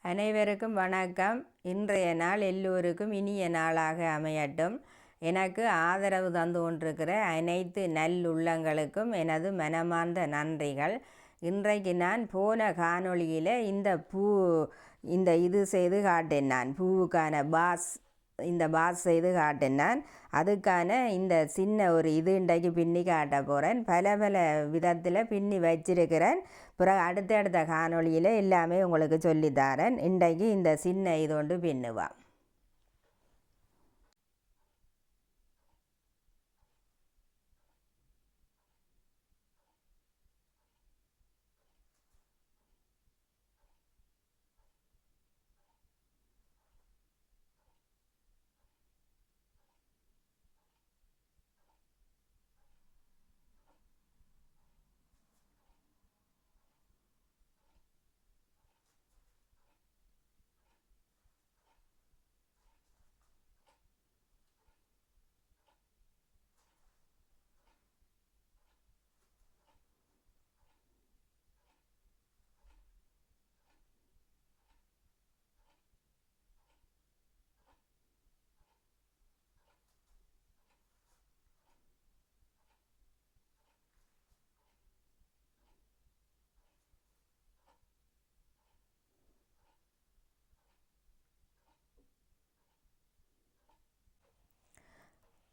அனைவருக்கும் வணக்கம். இன்றைய நாள் எல்லோருக்கும் இனிய நாளாக அமையட்டும். எனக்கு ஆதரவு தந்து கொண்டிருக்கிற அனைத்து நல்லுள்ளங்களுக்கும் எனது மனமார்ந்த நன்றிகள். இன்றைக்கு நான் போன காணொளியில் இந்த இது செய்து காட்டேன். நான் பூவுக்கான இந்த பாஸ் செய்து காட்டினான். அதுக்கான இந்த சின்ன ஒரு இது இன்றைக்கு பின்னி காட்ட போகிறேன். பல விதத்தில் பின்னி வச்சிருக்கிறேன். பிறகு அடுத்த காணொளியில் எல்லாமே உங்களுக்கு சொல்லித்தரேன். இன்றைக்கு இந்த சின்ன இது ஒன்று பின்னுவான்.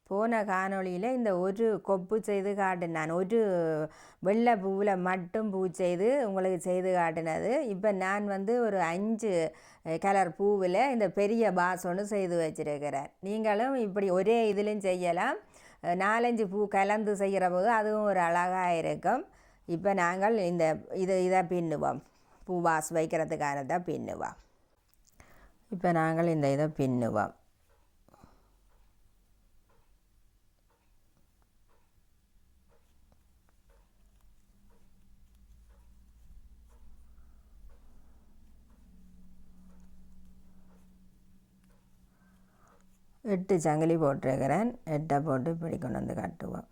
போன காணொளியில் இந்த ஒரு கொப்பு செய்து காட்டினான். ஒரு வெள்ளை பூவில் மட்டும் பூ செய்து உங்களுக்கு செய்து காட்டினது. இப்போ நான் ஒரு 5 கலர் பூவில் இந்த பெரிய பாஸ் ஒன்று செய்து வச்சிருக்கிறேன். நீங்களும் இப்படி ஒரே இதிலும் செய்யலாம். 4-5 பூ கலந்து செய்கிற போது அதுவும் ஒரு அழகாக இருக்கும். இப்போ நாங்கள் இதை பின்னுவோம். பூ பாஸ் வைக்கிறதுக்கானதை பின்னுவோம். இப்போ நாங்கள் இதை பின்னுவோம். எட்டு சங்கிலி போட்டிருக்கிறேன். 8 போட்டு இப்படி கொண்டு வந்து கட்டுவோம்.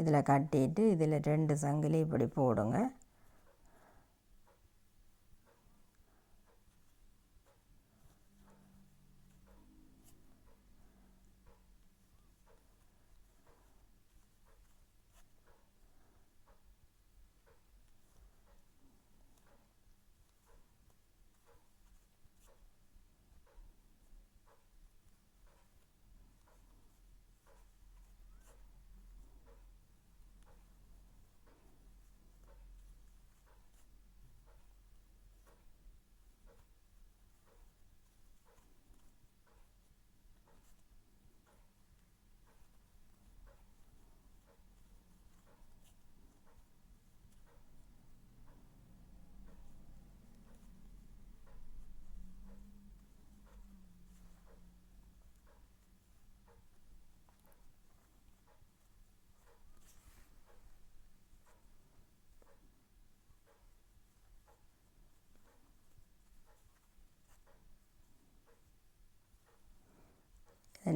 இதில் கட்டிட்டு இதில் 2 சங்கிலி இப்படி போடுங்க.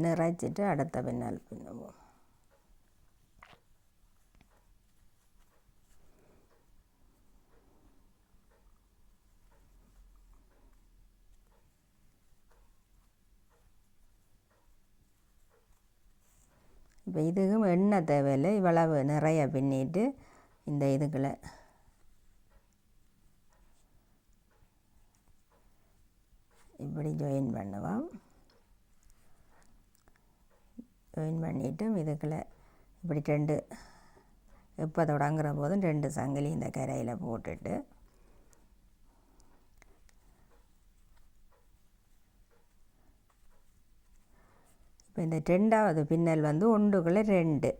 நிறைச்சிட்டு அடுத்த பின்னால் பின்னுவோம். இப்போ இதுக்கும் எண்ணெய் தேவையில்லை. இவ்வளவு நிறைய பின்னிட்டு இந்த இதுக்குள்ள இப்படி ஜாயின் பண்ணுவோம். ஜாயின் பண்ணிவிட்டு இதுக்குள்ள இப்படி 2 எப்போ தொடங்குற போதும் 2 சங்கிலி இந்த கரையில் போட்டுட்டு இப்போ இந்த 2வது பின்னல் ஒன்றுக்குள்ளே 2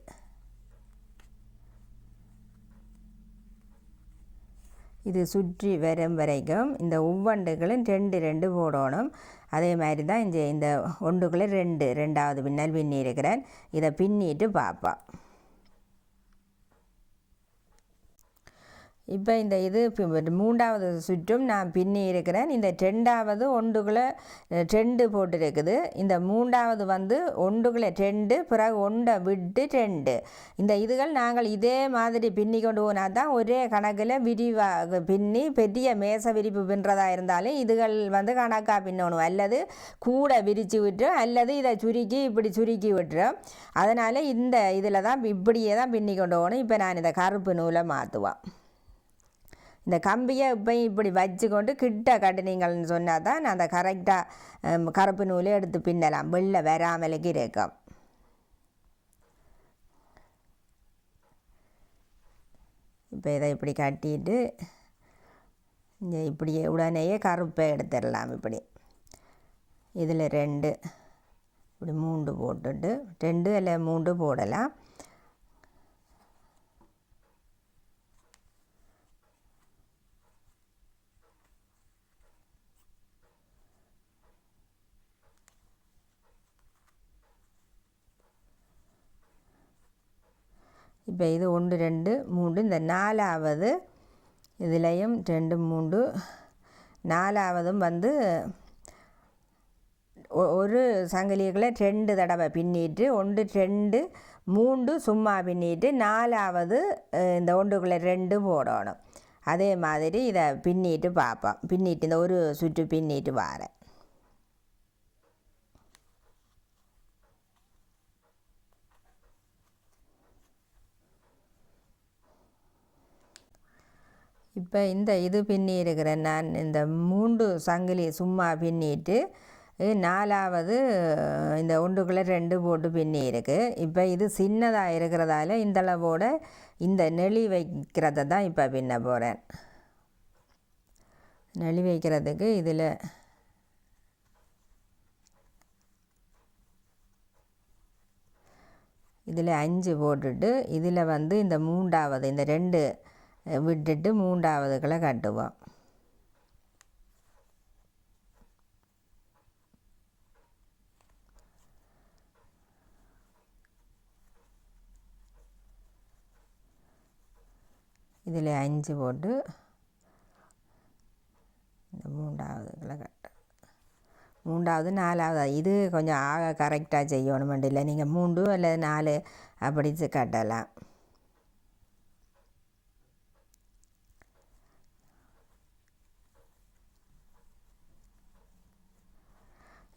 இது சுற்றி வரும் வரைக்கும் இந்த ஒவ்வொன்றுகளும் 2 போடணும். அதே மாதிரி தான் இந்த ஒன்றுக்குள்ளே 2வது பின்னல் பின்னி இருக்கிறேன். இதை பின்னிட்டு பார்ப்போம். இப்போ இந்த இது மூன்றாவது சுற்றும் நான் பின்னி இருக்கிறேன். இந்த ரெண்டாவது ஒன்றுக்குள்ளே 2 போட்டிருக்குது. இந்த மூன்றாவது வந்து ஒன்றுக்குள்ளே 2 பிறகு ஒன்றை விட்டு 2. இந்த இதுகள் நாங்கள் இதே மாதிரி பின்னி கொண்டு போனால் தான் ஒரே கணக்கில் விரிவாக பின்னி பெரிய மேச விரிப்பு பின்னுறதா இருந்தாலும் இதுகள் வந்து கணக்காக பின்னணும், அல்லது கூட விரித்து விட்டுரும், அல்லது இதை சுருக்கி இப்படி சுருக்கி விட்டுரும். அதனால் இந்த இதில் தான் இப்படியே தான் பின்னி கொண்டு போகணும். இப்போ நான் இந்த கருப்பு நூலை மாற்றுவேன். இந்த கம்பியை இப்போ இப்படி வச்சுக்கொண்டு கிட்ட கட்டுனீங்கள்னு சொன்னால் தான் அந்த கரெக்டாக கருப்பு நூலை எடுத்து பின்னலாம், வெள்ளை வராமலுக்கு இருக்கும். இப்போ இதை இப்படி கட்டிட்டு இங்கே இப்படியே உடனேயே கருப்பை எடுத்துடலாம். இப்படி இதில் 2 இப்படி 3 போட்டுட்டு 2 இல்லை 3 போடலாம். இப்போ இது 1 2 3 இந்த 4வது இதுலேயும் 2 3 4வதும் வந்து ஒரு சங்கிலிகளை 2 தடவை பின்னிட்டு 1 2 3 சும்மா பின்னிட்டு 4வது இந்த ஒன்றுக்குள்ளே 2 போடணும். அதே மாதிரி இதை பின்னிட்டு பார்ப்போம். பின்னிட்டு இந்த ஒரு சுற்று பின்னிட்டு வாரேன். இப்போ இந்த இது பின்னி இருக்கிறேன் நான். இந்த 3 சங்கிலி சும்மா பின்னிட்டு 4வது இந்த ஒன்றுக்குள்ளே 2 போட்டு பின்னி இருக்குது. இப்போ இது சின்னதாக இருக்கிறதால இந்தளவோட இந்த நெளி வைக்கிறத தான் இப்போ பின்ன போகிறேன். நெளி வைக்கிறதுக்கு இதில் 5 போட்டுட்டு இதில் வந்து இந்த 3வது இந்த 2 விட்டுட்டு 3வதுகளை கட்டுவோம். இதில் 5 போட்டு இந்த 3வதுகளை கட்டு. 3வது 4வது இது கொஞ்சம் ஆக கரெக்டாக செய்யணும் இல்லை, நீங்கள் 3 அல்லது 4 அப்படி கட்டலாம்.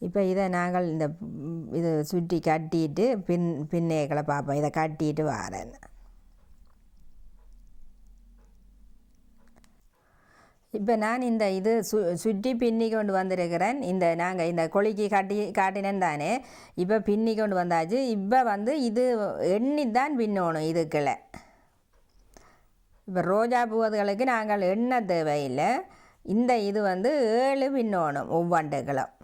இப்போ இதை நாங்கள் இந்த இது சுற்றி கட்டிட்டு பின்னேக்களை பார்ப்போம். இதை கட்டிட்டு வாரேன். இப்போ நான் இந்த இது சுற்றி பின்னி கொண்டு வந்திருக்கிறேன். இந்த நாங்கள் இந்த கொழுக்கி காட்டினேன் தானே, இப்போ பின்னி கொண்டு வந்தாச்சு. இப்போ வந்து இது எண்ணி தான் பின்னணும் இதுக்குள்ள. இப்போ ரோஜா பூவதுகளுக்கு நாங்கள் எண்ணெய் தேவையில்லை. இந்த இது வந்து 7 பின்னணும் ஒவ்வொன்றுகளும்.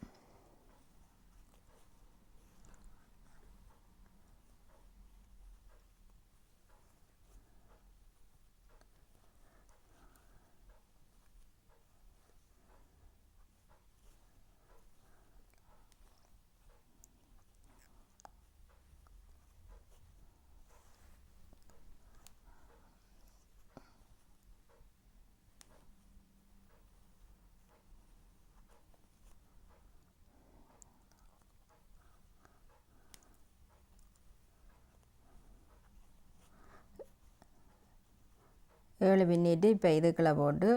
ஏழு பின்னிட்டு இப்போ இதுக்குள்ளே போட்டு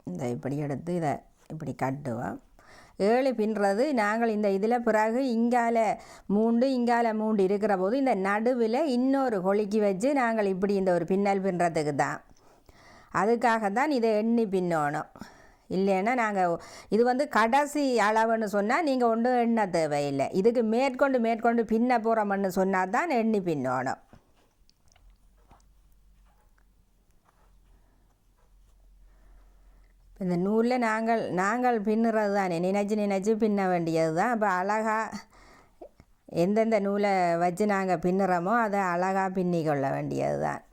இந்த இப்படி எடுத்து இதை இப்படி கட்டுவோம். 7 பின்னுறது நாங்கள் இந்த இதில் பிறகு இங்கால 3 இங்கால 3 இருக்கிற போது இந்த நடுவில் இன்னொரு கொழுக்கி வச்சு நாங்கள் இப்படி இந்த ஒரு பின்னல் பின்னுறதுக்கு தான், அதுக்காக தான் இதை எண்ணி பின்னணும். இல்லைன்னா நாங்கள் இது வந்து கடைசி அளவுன்னு சொன்னால் நீங்கள் ஒன்றும் எண்ண தேவையில்லை. இதுக்கு மேற்கொண்டு பின்ன போகிறோம்னு சொன்னால் தான் எண்ணி பின்னணும். இந்த நூலில் நாங்கள் பின்னுறது தானே, நினைச்சு பின்ன வேண்டியது தான். அப்போ அழகாக எந்தெந்த நூலை வச்சு நாங்கள் பின்னுறோமோ அதை அழகாக பின்னி கொள்ள வேண்டியது தான்.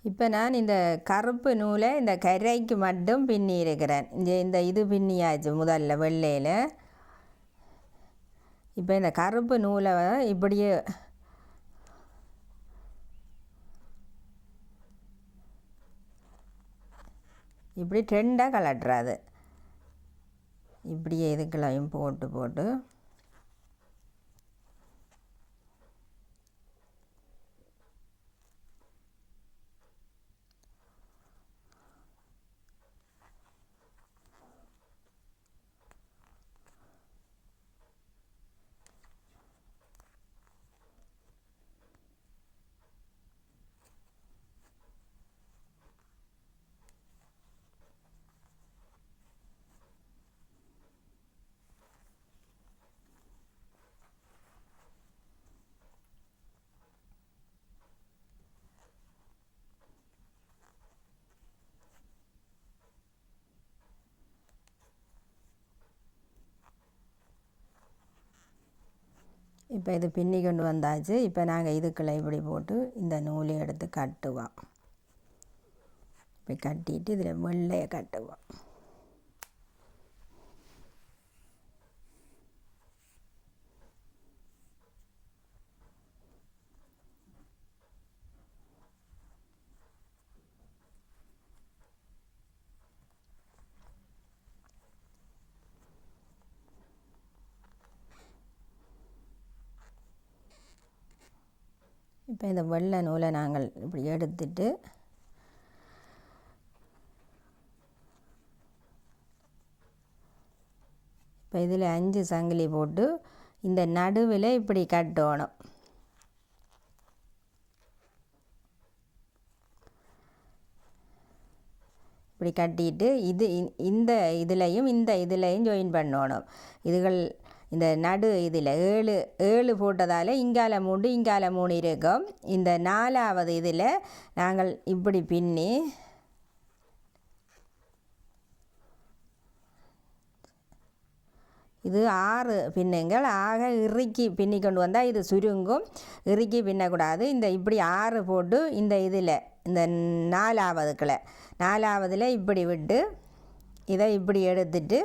இப்போ நான் இந்த கருப்பு நூலை இந்த கரைக்கு மட்டும் பின்னி இருக்கிறேன். இந்த இது பின்னியாச்சு முதல்ல வெள்ளையில். இப்போ இந்த கருப்பு நூலை இப்படியே இப்படி ரெண்டாக கலட்டுறாது. இப்படியே இதுக்கெல்லாம் போட்டு போட்டு இப்போ இது பின்னி கொண்டு வந்தாச்சு. இப்போ நாங்கள் இதுக்குள்ளே இப்படி போட்டு இந்த நூலை எடுத்து கட்டுவோம். இப்போ கட்டிட்டு இதில் வெள்ளையை கட்டுவோம். இப்போ இந்த வெள்ளை நூலை நாங்கள் இப்படி எடுத்துட்டு இப்போ இதில் 5 சங்கிலி போட்டு இந்த நடுவில் இப்படி கட்டணும். இப்படி கட்டிட்டு இந்த இதுலையும் ஜாயின் பண்ணணும். இதுகள் இந்த நடு இதில் 7 போட்டதால் இங்கால 3 இங்கால 3 இருக்கும். இந்த 4வது இதில் நாங்கள் இப்படி பின்னி இது 6 பின்னுங்கள். ஆக இறுக்கி பின்னி கொண்டு வந்தால் இது சுருங்கும். இறுக்கி பின்னக்கூடாது. இந்த இப்படி 6 போட்டு இந்த இதில் இந்த 4வதுல இப்படி விட்டு இதை இப்படி எடுத்துட்டு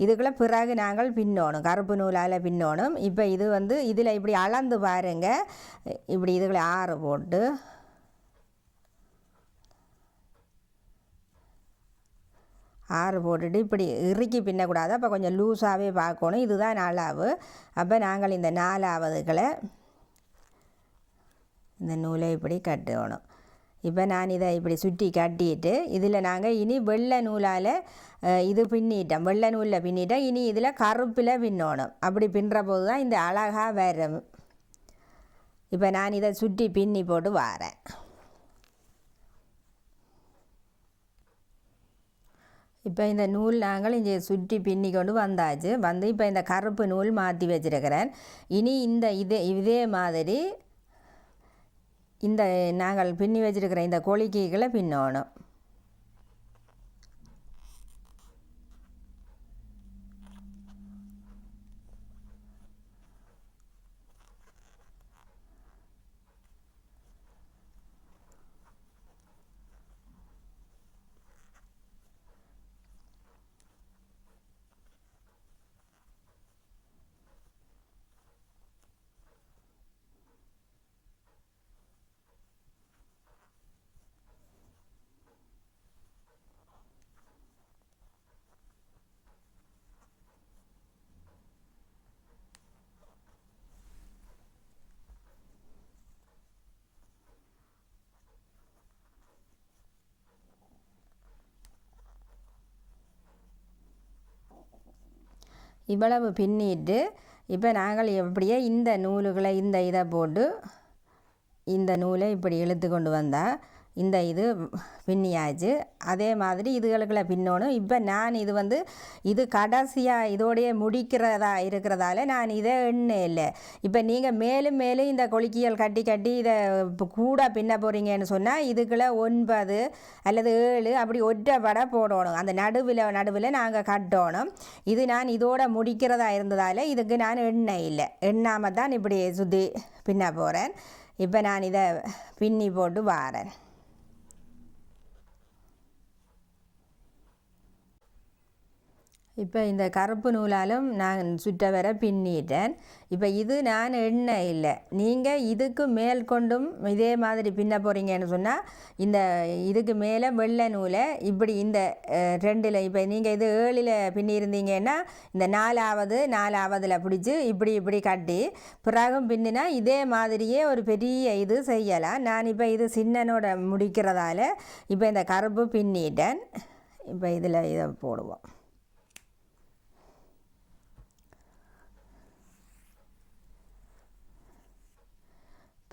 இதுக்குள்ளே பிறகு நாங்கள் பின்னணும். கருப்பு நூலால் பின்னணும். இப்போ இது இதில் இப்படி அளந்து பாருங்கள். இப்படி இதுக்குள்ளே 6 போட்டு போட்டுட்டு இப்படி இறுக்கி பின்னக்கூடாது. அப்போ கொஞ்சம் லூஸாகவே பார்க்கணும். இதுதான் அளவு. அப்போ நாங்கள் இந்த 4வதுக்களை இந்த நூலை இப்படி கட்டணும். இப்போ நான் இதை இப்படி சுற்றி கட்டிட்டு இதில் நாங்கள் இனி வெள்ளை நூலால் இது பின்னிட்டோம். வெள்ளை நூலில் பின்னிட்டோம். இனி இதில் கருப்பில் பின்னணும். அப்படி பின்னுற போது தான் இந்த அழகாக வரும். இப்போ நான் இதை சுற்றி பின்னி போட்டு வாரேன். இப்போ இந்த நூல் நாங்கள் இங்கே சுற்றி பின்னி கொண்டு வந்தாச்சு. இப்போ இந்த கருப்பு நூல் மாற்றி வச்சுருக்கிறேன். இனி இதே மாதிரி இந்த நாங்கள் பின்னி வச்சுருக்கிற இந்த கொழுக்கிகளை பின்னணும். இவ்வளவு பின்னிட்டு இப்போ நாங்கள் எப்படியே இந்த நூல்களை இதை போட்டு இந்த நூலை இப்படி இழுத்து கொண்டு வந்தால் இந்த இது பின்னியாச்சு. அதே மாதிரி இதுகளுக்குள்ள பின்னணும். இப்போ நான் இது கடைசியாக இதோடைய முடிக்கிறதா இருக்கிறதால நான் இதை எண்ணெய் இல்லை. இப்போ நீங்கள் மேலும் இந்த கொழுக்கியல் கட்டி இதை கூட பின்ன போகிறீங்கன்னு சொன்னால் இதுக்குள்ள 9 அல்லது 7 அப்படி ஒற்றைப்பட போடணும். அந்த நடுவில் நாங்கள் கட்டணும். இது நான் இதோட முடிக்கிறதா இருந்ததால் இதுக்கு நான் எண்ணெய் இல்லை. எண்ணாமல் தான் இப்படி சுற்றி பின்ன போகிறேன். இப்போ நான் இதை பின்னி போட்டு வாரேன். இப்போ இந்த கருப்பு நூலாலும் நான் சுற்ற வர பின்னிட்டேன். இப்போ இது நான் எண்ணெய் இல்லை, நீங்கள் இதுக்கு மேல் கொண்டும் இதே மாதிரி பின்ன போகிறீங்கன்னு சொன்னால் இந்த இதுக்கு மேலே வெள்ளை நூலை இப்படி இந்த 2ல் இப்போ நீங்கள் இது 7ல் பின்னியிருந்தீங்கன்னா இந்த 4ஆவதில் பிடிச்சி இப்படி கட்டி பிறகும் பின்னினா இதே மாதிரியே ஒரு பெரிய இது செய்யலாம். நான் இப்போ இது சின்னனோட முடிக்கிறதால இப்போ இந்த கருப்பு பின்னிட்டேன். இப்போ இதில் இதை போடுவோம்.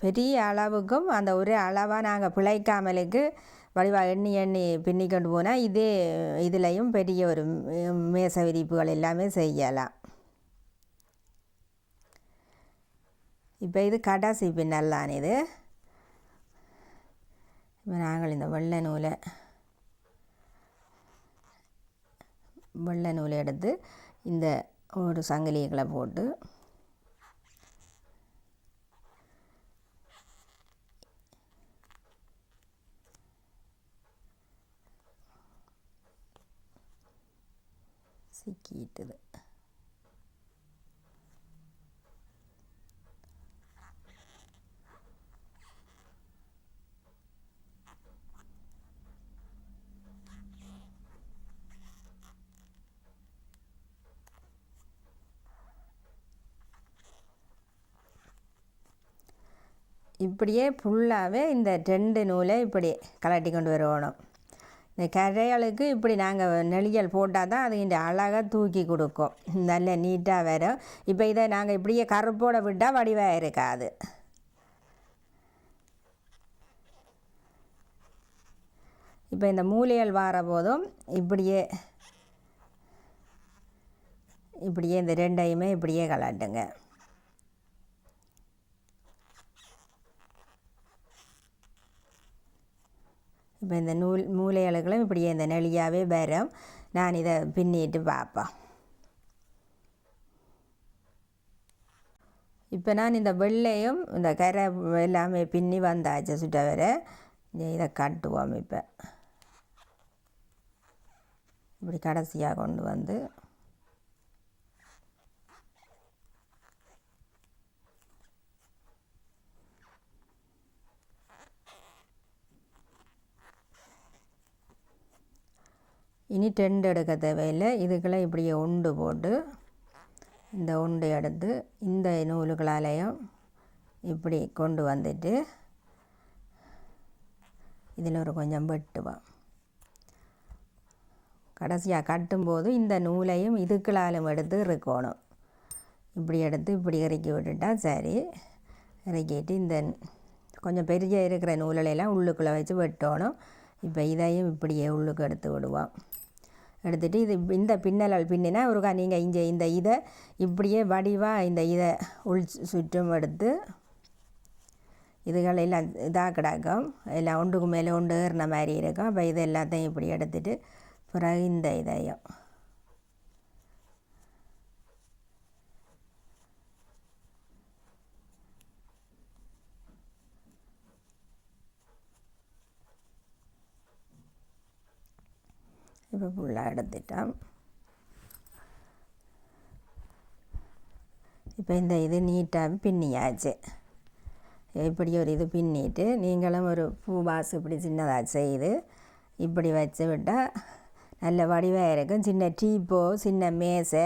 பெரிய அளவுக்கும் அந்த ஒரே அளவாக நாங்கள் பிழைக்காமலுக்கு வடிவாக எண்ணி பின்னிக்கொண்டு போனால் இதே இதுலேயும் பெரிய ஒரு மேசை விரிப்புகள் எல்லாமே செய்யலாம். இப்போ இது கடைசி பின்னல் இது. இப்போ நாங்கள் இந்த வெள்ளை நூலை எடுத்து இந்த ஒரு சங்கிலிகளை போட்டு சிக்கிட்டுது. இப்படியே ஃபுல்லாகவே இந்த 2 நூலை இப்படி கலட்டி கொண்டு வரணும். இந்த கரையாளுக்கு இப்படி நாங்கள் நெளியல் போட்டால் தான் அது இந்த அழகாக தூக்கி கொடுக்கும், நல்ல நீட்டாக வரும். இப்போ இதை நாங்கள் இப்படியே கருப்போட விட்டால் வடிவாக இருக்காது. இப்போ இந்த மூலைகள் வார போதும் இப்படியே இந்த 2ஐயுமே இப்படியே கலட்டுங்க. இப்போ இந்த மூலைகளும் இப்படியே இந்த நெளியாகவே வரும். நான் இதை பின்னிட்டு பார்ப்பேன். இப்போ நான் இந்த வெள்ளையும் இந்த கரை எல்லாமே பின்னி வந்தாச்சு சுட்ட வர. இதை கட்டுவோம். இப்போ இப்படி கடைசியாக கொண்டு வந்து இனி 2 எடுக்க தேவையில்லை. இதுக்கெல்லாம் இப்படியே உண்டு போட்டு இந்த உண்டு எடுத்து இந்த நூல்களாலையும் இப்படி கொண்டு வந்துட்டு இதில் ஒரு கொஞ்சம் வெட்டுவோம். கடைசியாக கட்டும்போது இந்த நூலையும் இதுக்களாலும் எடுத்து இருக்கணும். இப்படி எடுத்து இப்படி இறக்கி விட்டுட்டா சரி. இறக்கிட்டு இந்த கொஞ்சம் பெரிய இருக்கிற நூலையெல்லாம் உள்ளுக்குள்ளே வச்சு வெட்டணும். இப்போ இதையும் இப்படியே உள்ளுக்கு எடுத்து விடுவோம். எடுத்துகிட்டு இது இந்த பின்னல் பின்னினா ஒருக்கா நீங்கள் இந்த இதை இப்படியே வடிவாக இந்த இதை உள் சுற்றும் எடுத்து இதுகள் எல்லாம் இதாக கிடக்கும், எல்லாம் ஒன்றுக்கு மேலே ஒன்று ஏறின மாதிரி இருக்கும். அப்போ இது எல்லாத்தையும் இப்படி எடுத்துகிட்டு பிறகு இந்த இதையும் இப்போ ஃபுல்லாக எடுத்துட்டோம். இப்போ இந்த இது நீட்டாக பின்னியாச்சு. இப்படி ஒரு இது பின்னிட்டு நீங்களும் ஒரு பூ பாஸ் இப்படி சின்னதாக செய்து இப்படி வச்சு விட்டால் நல்ல வடிவாக இருக்கும். சின்ன டீப்போ சின்ன மேசை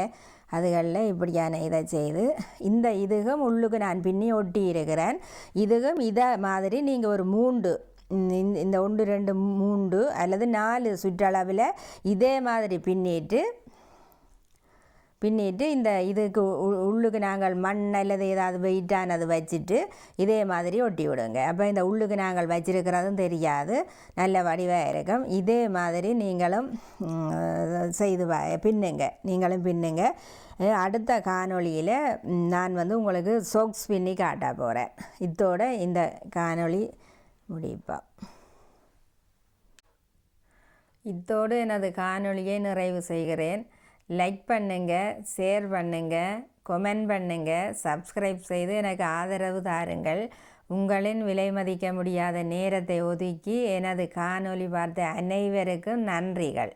அதுகளில் இப்படியான இதை செய்து இந்த இதுவும் உள்ளுக்கு நான் பின்னி ஒட்டி இருக்கிறேன். இதுவும் இதை மாதிரி நீங்கள் ஒரு 3 இந்த 1 2 3 அல்லது 4 சுற்றளவில் இதே மாதிரி பின்னிட்டு இந்த இதுக்கு உள்ளுக்கு நாங்கள் மண் அல்லது ஏதாவது வெயிட்டானது வச்சுட்டு இதே மாதிரி ஒட்டி விடுங்க. அப்போ இந்த உள்ளுக்கு நாங்கள் வச்சிருக்கிறதும் தெரியாது, நல்ல வடிவாக இருக்கும். இதே மாதிரி நீங்களும் செய்து பின்னுங்க, நீங்களும் பின்னுங்க. அடுத்த காணொளியில் நான் உங்களுக்கு சொக்ஸ் பின்னி காட்ட போகிறேன். இதோட இந்த காணொளி முடிப்போம். இத்தோடு எனது காணொளியை நிறைவு செய்கிறேன். லைக் பண்ணுங்கள், ஷேர் பண்ணுங்கள், கமெண்ட் பண்ணுங்கள், சப்ஸ்கிரைப் செய்து எனக்கு ஆதரவு தாருங்கள். உங்களின் விலை மதிக்க முடியாத நேரத்தை ஒதுக்கி எனது காணொளி பார்த்த அனைவருக்கும் நன்றிகள்.